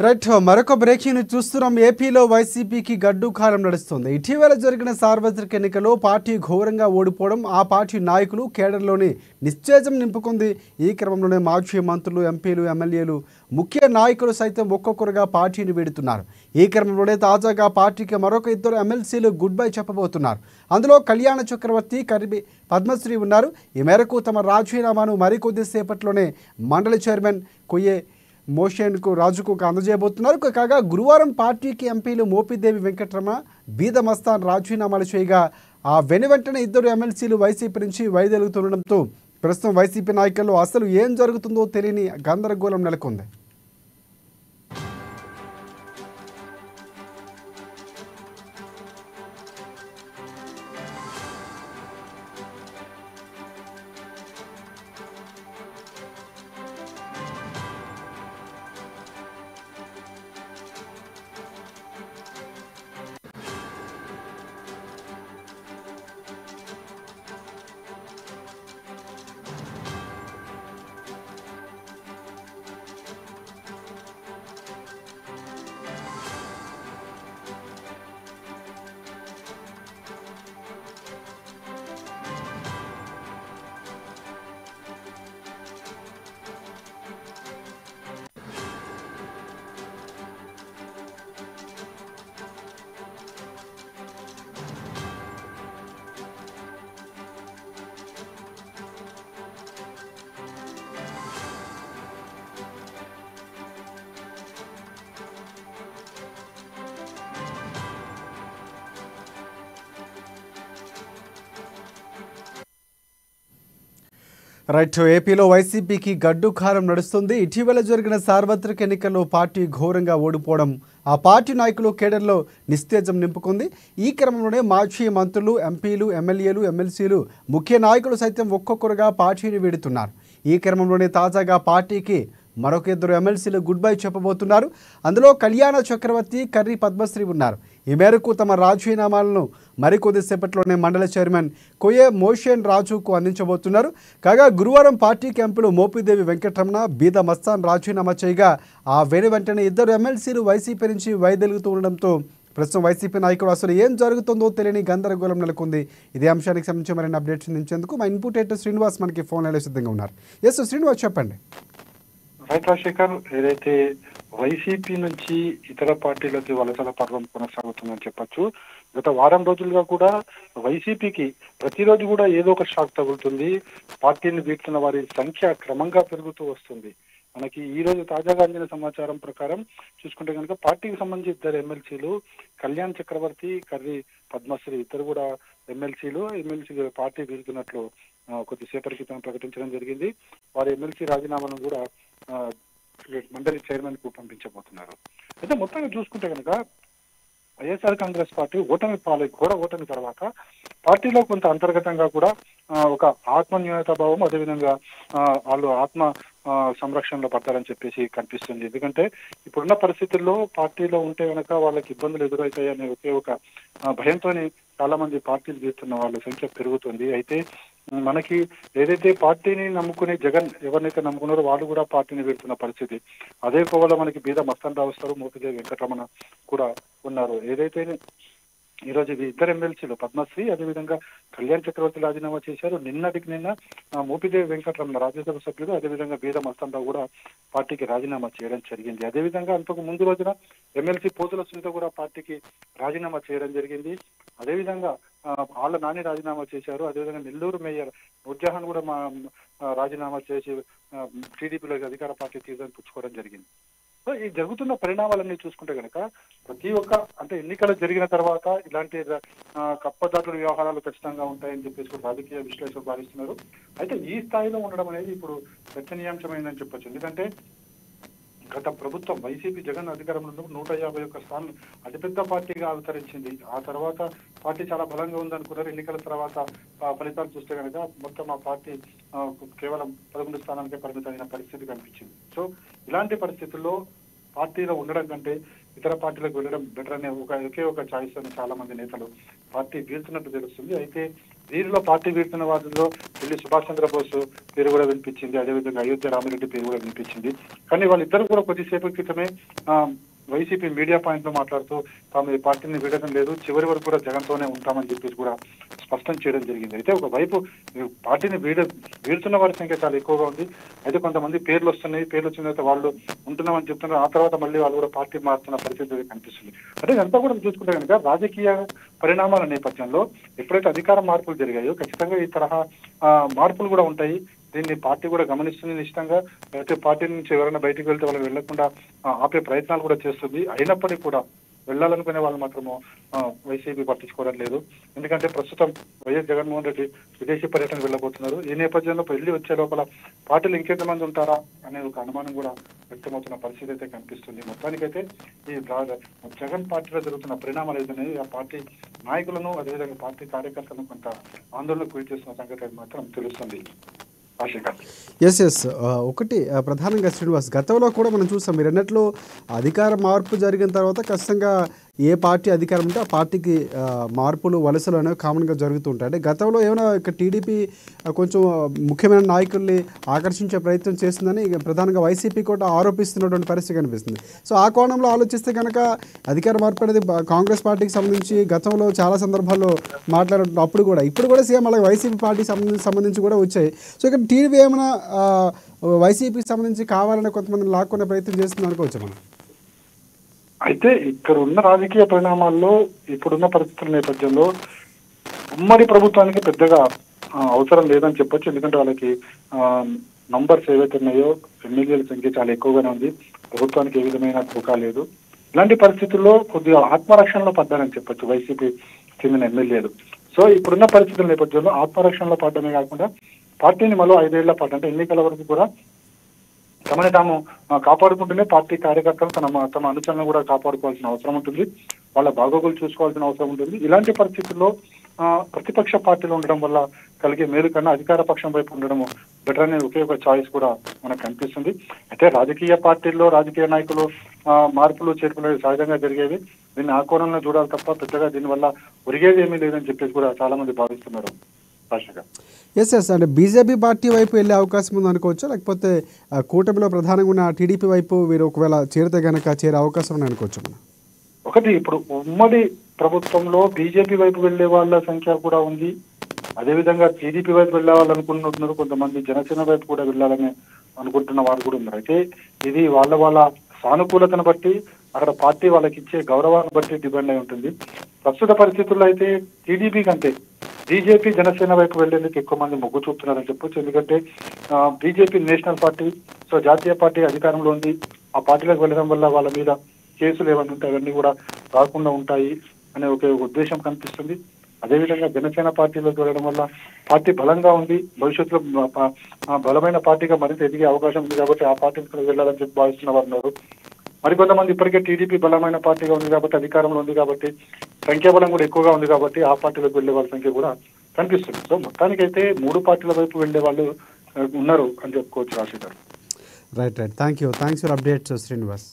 Right మరొక breaking ని చూస్తున్నాం. ఏపీలో వైసీపీకి గడ్డు కాలం నడుస్తుంది. ఇటీవల జరిగిన సార్వత్రిక ఎన్నికల్లో పార్టీ ఘోరంగా ఓడిపోవడం ఆ పార్టీ నాయకులు కేడర్లోని నిశ్చేజం నింపుకుంది. ఈ క్రమంలోనే మాజీ మంత్రులు, ఎంపీలు, ఎమ్మెల్యేలు, ముఖ్య నాయకులు సైతం ఒక్కొక్కరుగా పార్టీని వీడుతున్నారు. ఈ క్రమంలోనే తాజాగా పార్టీకి మరొక ఇద్దరు ఎమ్మెల్సీలు గుడ్ బై చెప్పబోతున్నారు. అందులో కళ్యాణ చక్రవర్తి, కరిబి పద్మశ్రీ ఉన్నారు. ఈ మేరకు తమ రాజీనామాను మరికొద్దిసేపట్లోనే మండలి చైర్మన్ కొయ్యే మోషన్కు రాజుకు అందజేయబోతున్నారు. కాగా గురువారం పార్టీకి ఎంపీలు మోపిదేవి వెంకటరమణ, బీద మస్తాన్ రాజీనామాలు చేయగా ఆ వెనువెంటనే ఇద్దరు ఎమ్మెల్సీలు వైసీపీ నుంచి వైదొలుగుతుండడంతో ప్రస్తుతం వైసీపీ నాయకుల్లో అసలు ఏం జరుగుతుందో తెలియని గందరగోళం నెలకొంది. రైట్ ఏపీలో వైసీపీకి గడ్డు కాలం నడుస్తుంది. ఇటీవల జరిగిన సార్వత్రిక ఎన్నికల్లో పార్టీ ఘోరంగా ఓడిపోవడం ఆ పార్టీ నాయకులు కేడర్లో నిస్తేజం నింపుకుంది. ఈ క్రమంలోనే మాజీ మంత్రులు, ఎంపీలు, ఎమ్మెల్యేలు, ఎమ్మెల్సీలు, ముఖ్య నాయకులు సైతం ఒక్కొక్కరుగా పార్టీని వీడుతున్నారు. ఈ క్రమంలోనే తాజాగా పార్టీకి మరొక ఇద్దరు ఎమ్మెల్సీలు గుడ్ బై చెప్పబోతున్నారు. అందులో కళ్యాణ చక్రవర్తి, కర్రి పద్మశ్రీ ఉన్నారు. ఈ మేరకు తమ రాజీనామాలను మరికొద్దిసేపట్లోనే మండలి చైర్మన్ కొయ్యే మోషన్ రాజుకు అందించబోతున్నారు. కాగా గురువారం పార్టీ క్యాంపులో మోపిదేవి వెంకటరమణ, బీద మస్తాన్ రాజీనామా చేయగా ఆ వెంటనే ఇద్దరు ఎమ్మెల్సీలు వైసీపీ నుంచి వైదొలుగుతూ ఉండడంతో ప్రస్తుతం వైసీపీ నాయకులు అసలు ఏం జరుగుతుందో తెలియని గందరగోళం నెలకొంది. ఇదే అంశానికి సంబంధించి మరిన్ని అప్డేట్స్ అందించేందుకు మా ఇన్పుట్ ఎడిటర్ శ్రీనివాస్ మనకి ఫోన్ లైన్లో సిద్ధంగా ఉన్నారు. ఎస్ శ్రీనివాస్, చెప్పండి. రైట్ రాజశేఖర్, ఏదైతే వైసీపీ నుంచి ఇతర పార్టీలకి వలసల పర్వం కొనసాగుతుందని చెప్పొచ్చు. గత వారం రోజులుగా కూడా వైసీపీకి ప్రతిరోజు కూడా ఏదో ఒక షాక్ తగులుతుంది. పార్టీని వీడుతున్న వారి సంఖ్య క్రమంగా పెరుగుతూ వస్తుంది. మనకి ఈ రోజు తాజాగా అందిన సమాచారం ప్రకారం చూసుకుంటే కనుక పార్టీకి సంబంధించి ఇద్దరు ఎమ్మెల్సీలు కళ్యాణ్ చక్రవర్తి, కర్రి పద్మశ్రీ ఇద్దరు కూడా ఎమ్మెల్సీ పార్టీ వీడుతున్నట్లు కొద్దిసేపటి క్రితం ప్రకటించడం జరిగింది. వారి ఎమ్మెల్సీ రాజీనామాను కూడా మండలి చైర్మన్ కు పంపించబోతున్నారు. అయితే మొత్తంగా చూసుకుంటే కనుక వైఎస్ఆర్ కాంగ్రెస్ పార్టీ ఘోర ఓటమి తర్వాత పార్టీలో కొంత అంతర్గతంగా కూడా ఒక ఆత్మన్యూనతా భావం, అదేవిధంగా వాళ్ళు ఆత్మ సంరక్షణలో పడతారని చెప్పేసి కనిపిస్తుంది. ఎందుకంటే ఇప్పుడున్న పరిస్థితుల్లో పార్టీలో ఉంటే కనుక వాళ్ళకి ఇబ్బందులు ఎదురవుతాయనే ఒకే ఒక భయంతోనే చాలా మంది పార్టీలు తీస్తున్న వాళ్ళ సంఖ్య పెరుగుతుంది. అయితే మనకి ఏదైతే పార్టీని నమ్ముకునే జగన్ ఎవరినైతే నమ్ముకున్నారో వాళ్ళు కూడా పార్టీని వీడుతున్న పరిస్థితి. అదే కోవలో మనకి బీద మస్తాన్ రావు వస్తారు, మోపిదేవి వెంకటరమణ కూడా ఉన్నారు. ఏదైతే ఈరోజు ఇద్దరు ఎమ్మెల్సీలు పద్మశ్రీ, అదేవిధంగా కళ్యాణ్ చక్రవర్తి రాజీనామా చేశారు. నిన్న మోపిదేవి వెంకటరమణ రాజ్యసభ సభ్యులు, అదేవిధంగా బీద మస్తాన్ రావు కూడా పార్టీకి రాజీనామా చేయడం జరిగింది. అదేవిధంగా అంతకు ముందు రోజున ఎమ్మెల్సీ పోతుల సునీత కూడా పార్టీకి రాజీనామా చేయడం జరిగింది. అదేవిధంగా ఆళ్ల నాని రాజీనామా చేశారు. అదేవిధంగా నెల్లూరు మేయర్ నూర్జహాన్ కూడా రాజీనామా చేసి టీడీపీలో అధికార పార్టీ తీర్థం పుచ్చుకోవడం జరిగింది. సో ఈ జరుగుతున్న పరిణామాలన్నీ చూసుకుంటే కనుక ప్రతి ఒక్క ఎన్నికలు జరిగిన తర్వాత ఇలాంటి కప్పదాటుల వ్యవహారాలు ఖచ్చితంగా ఉంటాయని చెప్పేసి రాజకీయ విశ్లేషకులు భావిస్తున్నారు. అయితే ఈ స్థాయిలో ఉండడం అనేది ఇప్పుడు చర్చనీయాంశమైందని చెప్పొచ్చు. ఎందుకంటే గత ప్రభుత్వం వైసీపీ జగన్ అధికారంలో 151 స్థానాలు అతిపెద్ద పార్టీగా అవతరించింది. ఆ తర్వాత పార్టీ చాలా బలంగా ఉందనుకున్నారు. ఎన్నికల తర్వాత ఫలితాలు చూస్తే కనుక మొత్తం ఆ పార్టీ కేవలం 11 స్థానాలకే పరిమితమైన పరిస్థితి కనిపించింది. సో ఇలాంటి పరిస్థితుల్లో పార్టీలో ఉండడం కంటే ఇతర పార్టీలకు వెళ్ళడం బెటర్ అనే ఒకే ఒక చాయిస్ అని చాలా మంది నేతలు పార్టీ వీల్తున్నట్టు తెలుస్తుంది. అయితే దీనిలో పార్టీ వీడుతున్న వాటిలో ఢిల్లీ సుభాష్ చంద్రబోస్ పేరు కూడా వినిపించింది, అదేవిధంగా అయోధ్య రామిరెడ్డి పేరు కూడా వినిపించింది. కానీ వాళ్ళిద్దరు కూడా కొద్దిసేపటి క్రితమే వైసీపీ మీడియా పాయింట్ లో మాట్లాడుతూ తాము ఈ పార్టీని వీడడం లేదు, చివరి వరకు కూడా జగన్తోనే ఉంటామని చెప్పేసి కూడా స్పష్టం చేయడం జరిగింది. అయితే ఒకవైపు పార్టీని వీడుతున్న వారి సంఖ్య చాలా ఎక్కువగా ఉంది. అయితే కొంతమంది పేర్లు వస్తున్నాయి, పేర్లు వచ్చిన తర్వాత వాళ్ళు ఉంటున్నామని చెప్తున్నారు, ఆ తర్వాత మళ్ళీ వాళ్ళు కూడా పార్టీ మారుతున్న పరిస్థితి కనిపిస్తుంది. అంటే ఇదంతా కూడా చూసుకుంటే కనుక రాజకీయ పరిణామాల నేపథ్యంలో ఎప్పుడైతే అధికార మార్పులు జరిగాయో ఖచ్చితంగా ఈ తరహా మార్పులు కూడా ఉంటాయి. దీన్ని పార్టీ కూడా గమనిస్తుంది నిశ్చితంగా. అయితే పార్టీ నుంచి ఎవరైనా బయటకు వెళ్తే వాళ్ళకి వెళ్లకుండా ఆపే ప్రయత్నాలు కూడా చేస్తుంది. అయినప్పటికీ కూడా వెళ్ళాలనుకునే వాళ్ళు మాత్రము వైసీపీ పట్టించుకోవడం లేదు. ఎందుకంటే ప్రస్తుతం వైఎస్ జగన్మోహన్ రెడ్డి విదేశీ పర్యటనకు వెళ్ళబోతున్నారు. ఈ నేపథ్యంలో వెళ్ళి వచ్చే లోపల పార్టీలు ఇంకెంతమంది ఉంటారా అనే ఒక అనుమానం కూడా వ్యక్తమవుతున్న పరిస్థితి అయితే కనిపిస్తుంది. మొత్తానికైతే ఈ జగన్ పార్టీలో జరుగుతున్న పరిణామాలు ఏదైనా ఆ పార్టీ నాయకులను అదేవిధంగా పార్టీ కార్యకర్తలను కొంత ఆందోళనకు గురి చేస్తున్న సంగతి మాత్రం తెలుస్తుంది. ఎస్ ఒకటి ప్రధానంగా శ్రీనివాస్, గతంలో కూడా మనం చూసాం మీరు అన్నట్లు అధికార మార్పు జరిగిన తర్వాత ఖచ్చితంగా ఏ పార్టీ అధికారం ఉంటే ఆ పార్టీకి మార్పులు వలసలు అనేవి కామన్గా జరుగుతూ ఉంటాయి. అంటే గతంలో ఏమైనా ఇక్కడ టీడీపీ కొంచెం ముఖ్యమైన నాయకుల్ని ఆకర్షించే ప్రయత్నం చేస్తుందని ప్రధానంగా వైసీపీ కూడా ఆరోపిస్తున్నటువంటి పరిస్థితి కనిపిస్తుంది. సో ఆ కోణంలో ఆలోచిస్తే కనుక అధికార మార్పు అనేది కాంగ్రెస్ పార్టీకి సంబంధించి గతంలో చాలా సందర్భాల్లో మాట్లాడుతున్నారు. అప్పుడు కూడా ఇప్పుడు కూడా సేమ్ అలాగే వైసీపీ పార్టీకి సంబంధించి కూడా వచ్చాయి. సో ఇక్కడ టీడీపీ ఏమైనా వైసీపీకి సంబంధించి కావాలనే కొంతమంది లాక్కునే ప్రయత్నం చేస్తుంది అనుకోవచ్చు మనం. అయితే ఇక్కడ ఉన్న రాజకీయ పరిణామాల్లో ఇప్పుడున్న పరిస్థితుల నేపథ్యంలో ఉమ్మడి ప్రభుత్వానికి పెద్దగా అవసరం లేదని చెప్పొచ్చు. ఎందుకంటే వాళ్ళకి నంబర్స్ ఏవైతే ఉన్నాయో ఎమ్మెల్యేల సంఖ్య చాలా ఎక్కువగానే ఉంది. ప్రభుత్వానికి ఏ విధమైన ధోకా లేదు. ఇలాంటి పరిస్థితుల్లో కొద్దిగా ఆత్మరక్షణలో పడ్డారని చెప్పొచ్చు వైసీపీ చెందిన ఎమ్మెల్యేలు. సో ఇప్పుడున్న పరిస్థితుల నేపథ్యంలో ఆత్మరక్షణలో పడ్డమే కాకుండా పార్టీని మరో 5 ఏళ్ల పాటు అంటే ఎన్నికల వరకు కూడా తమని తాము కాపాడుకుంటూనే పార్టీ కార్యకర్తలు తమ అనుచరులను కూడా కాపాడుకోవాల్సిన అవసరం ఉంటుంది. వాళ్ళ బాగోగులు చూసుకోవాల్సిన అవసరం ఉంటుంది. ఇలాంటి పరిస్థితుల్లో ప్రతిపక్ష పార్టీలు ఉండడం వల్ల కలిగే మేలు కన్నా అధికార పక్షం వైపు ఉండడం బెటర్ అనే ఒకే ఒక చాయిస్ కూడా మనకు కనిపిస్తుంది. అయితే రాజకీయ పార్టీల్లో రాజకీయ నాయకులు మార్పులు చేర్పులు సహజంగా జరిగేవి. దీన్ని ఆ కోణంలో చూడాలి తప్ప పెద్దగా దీనివల్ల ఒరిగేది ఏమీ లేదని చెప్పేసి కూడా చాలా మంది భావిస్తున్నారు. ఎస్ అంటే బీజేపీ పార్టీ వైపు వెళ్ళే అవకాశం ఉంది అనుకోవచ్చా, లేకపోతే కూటమిలో ప్రధానంగా ఉన్న టీడీపీ వైపు వీరు ఒకవేళ చేరితే కనుక చేరే అవకాశం ఉంది అనుకోవచ్చు మనం? ఒకటి ఇప్పుడు ఉమ్మడి ప్రభుత్వంలో బీజేపీ వైపు వెళ్లే వాళ్ళ సంఖ్య కూడా ఉంది. అదేవిధంగా టీడీపీ వైపు వెళ్ళే వాళ్ళు అనుకుంటున్నారు. కొంతమంది జనసేన వైపు కూడా వెళ్ళాలని అనుకుంటున్న వారు కూడా ఉన్నారు. అయితే ఇది వాళ్ళ సానుకూలతను బట్టి అక్కడ పార్టీ వాళ్ళకి ఇచ్చే గౌరవాన్ని బట్టి డిపెండ్ అయి ఉంటుంది. ప్రస్తుత పరిస్థితుల్లో అయితే టీడీపీ కంటే బీజేపీ జనసేన వైపు వెళ్లేందుకు ఎక్కువ మంది మొగ్గు చూపుతున్నారని చెప్పొచ్చు. ఎందుకంటే బీజేపీ నేషనల్ పార్టీ, సో జాతీయ పార్టీ అధికారంలో ఉంది. ఆ పార్టీలకు వెళ్ళడం వల్ల వాళ్ళ మీద కేసులు ఏమైనా ఉంటే అవన్నీ కూడా రాకుండా ఉంటాయి అనే ఒక ఉద్దేశం కనిపిస్తుంది. అదేవిధంగా జనసేన పార్టీలోకి వెళ్ళడం వల్ల పార్టీ బలంగా ఉంది, భవిష్యత్తులో బలమైన పార్టీగా మరింత ఎదిగే అవకాశం ఉంది కాబట్టి ఆ పార్టీకి వెళ్ళాలని చెప్పి భావిస్తున్న వారు ఉన్నారు. మరికొంతమంది ఇప్పటికే టీడీపీ బలమైన పార్టీగా ఉంది కాబట్టి అధికారంలో ఉంది కాబట్టి సంఖ్యాబలం కూడా ఎక్కువగా ఉంది కాబట్టి ఆ పార్టీలకు వెళ్లే వాళ్ళ సంఖ్య కూడా కనిపిస్తుంది. సో మొత్తానికైతే 3 పార్టీల వైపు వెళ్లే వాళ్ళు ఉన్నారు అని చెప్పుకోవచ్చు. Rajasekhar. Right thanks for updates Srinivas.